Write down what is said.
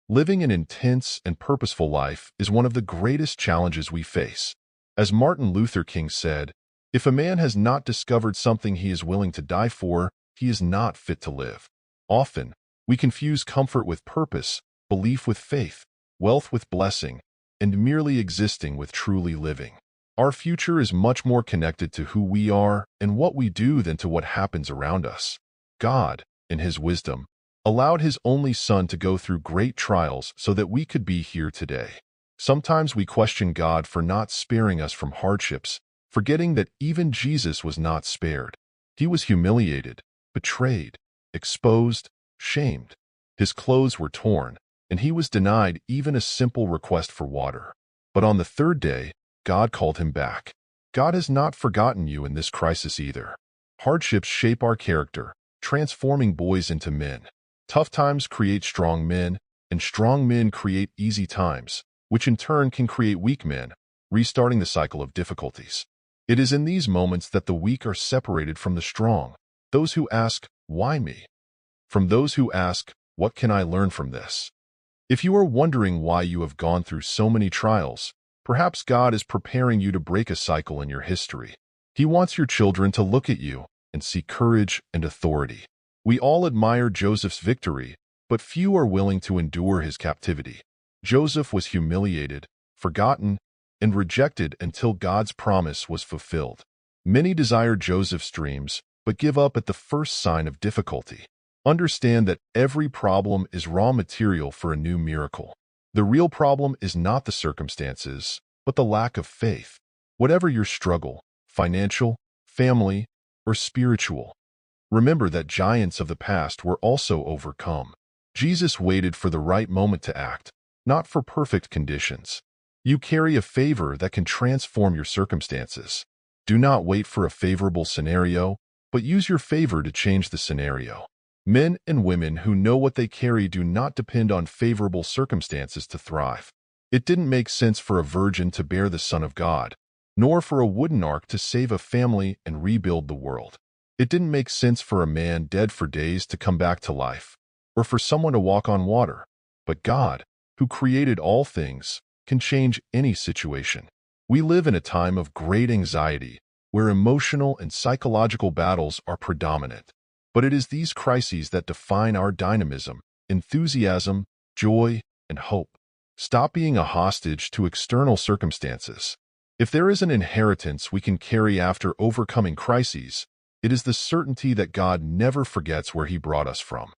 Living an intense and purposeful life is one of the greatest challenges we face. As Martin Luther King said, "If a man has not discovered something he is willing to die for, he is not fit to live." Often, we confuse comfort with purpose, belief with faith, wealth with blessing, and merely existing with truly living. Our future is much more connected to who we are and what we do than to what happens around us. God, in His wisdom, allowed His only Son to go through great trials so that we could be here today. Sometimes we question God for not sparing us from hardships, forgetting that even Jesus was not spared. He was humiliated, betrayed, exposed, shamed. His clothes were torn, and He was denied even a simple request for water. But on the third day, God called Him back. God has not forgotten you in this crisis either. Hardships shape our character, transforming boys into men. Tough times create strong men, and strong men create easy times, which in turn can create weak men, restarting the cycle of difficulties. It is in these moments that the weak are separated from the strong, those who ask, "Why me?" from those who ask, "What can I learn from this?" If you are wondering why you have gone through so many trials, perhaps God is preparing you to break a cycle in your history. He wants your children to look at you and see courage and authority. We all admire Joseph's victory, but few are willing to endure his captivity. Joseph was humiliated, forgotten, and rejected until God's promise was fulfilled. Many desire Joseph's dreams, but give up at the first sign of difficulty. Understand that every problem is raw material for a new miracle. The real problem is not the circumstances, but the lack of faith. Whatever your struggle, financial, family, or spiritual, remember that giants of the past were also overcome. Jesus waited for the right moment to act, not for perfect conditions. You carry a favor that can transform your circumstances. Do not wait for a favorable scenario, but use your favor to change the scenario. Men and women who know what they carry do not depend on favorable circumstances to thrive. It didn't make sense for a virgin to bear the Son of God, nor for a wooden ark to save a family and rebuild the world. It didn't make sense for a man dead for days to come back to life, or for someone to walk on water. But God, who created all things, can change any situation. We live in a time of great anxiety, where emotional and psychological battles are predominant. But it is these crises that define our dynamism, enthusiasm, joy, and hope. Stop being a hostage to external circumstances. If there is an inheritance we can carry after overcoming crises, it is the certainty that God never forgets where He brought us from.